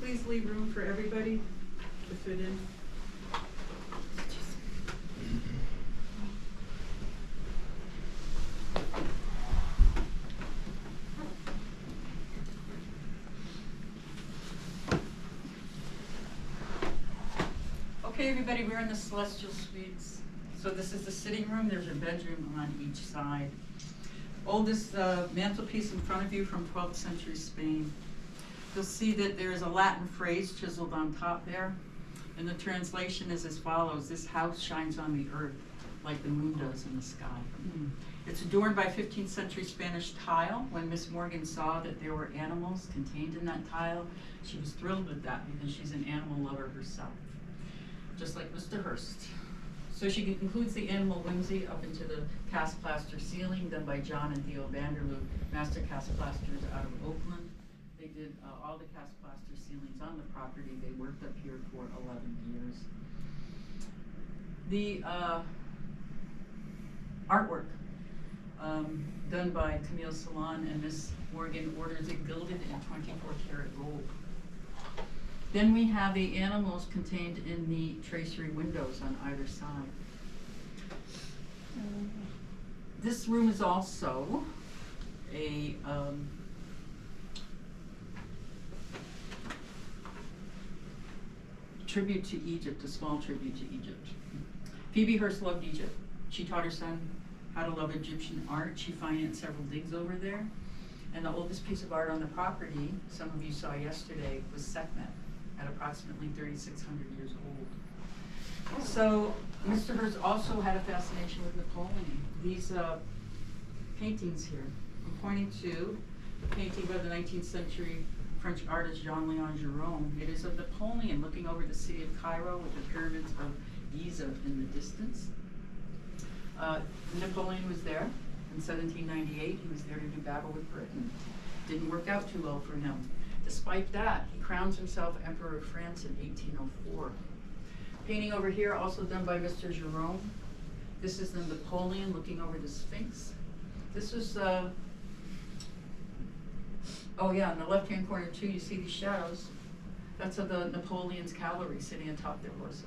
please leave room for everybody to fit in? Okay, everybody, we're in the Celestial Suites. So this is the sitting room. There's a bedroom on each side. Oldest mantelpiece in front of you from 12th century Spain. You'll see that there's a Latin phrase chiseled on top there. And the translation is as follows: this house shines on the earth like the moon does in the sky. It's adorned by 15th century Spanish tile. When Miss Morgan saw that there were animals contained in that tile, she was thrilled with that because she's an animal lover herself, just like Mr. Hurst. So she includes the animal whimsy up into the cast plaster ceiling done by John and Theo Vanderloo, master cast plasters out of Oakland. They did all the cast plaster ceilings on the property. They worked up here for 11 years. The artwork done by Camille Salon, and Miss Morgan orders it gilded in 24 karat gold. Then we have the animals contained in the tracery windows on either side. This room is also a tribute to Egypt, a small tribute to Egypt. Phoebe Hearst loved Egypt. She taught her son how to love Egyptian art. She financed several digs over there. And the oldest piece of art on the property, some of you saw yesterday, was Sekhmet, at approximately 3,600 years old. So Mr. Hearst also had a fascination with Napoleon. These paintings here, I'm pointing to a painting by the 19th century French artist Jean-Léon Gérôme. It is of Napoleon looking over the city of Cairo with the pyramids of Giza in the distance. Napoleon was there in 1798. He was there to do battle with Britain. Didn't work out too well for him. Despite that, he crowns himself Emperor of France in 1804. Painting over here, also done by Mr. Gérôme. This is the Napoleon looking over the Sphinx. This was, oh yeah, in the left-hand corner too, you see these shadows. That's of the Napoleon's cavalry sitting atop their horses.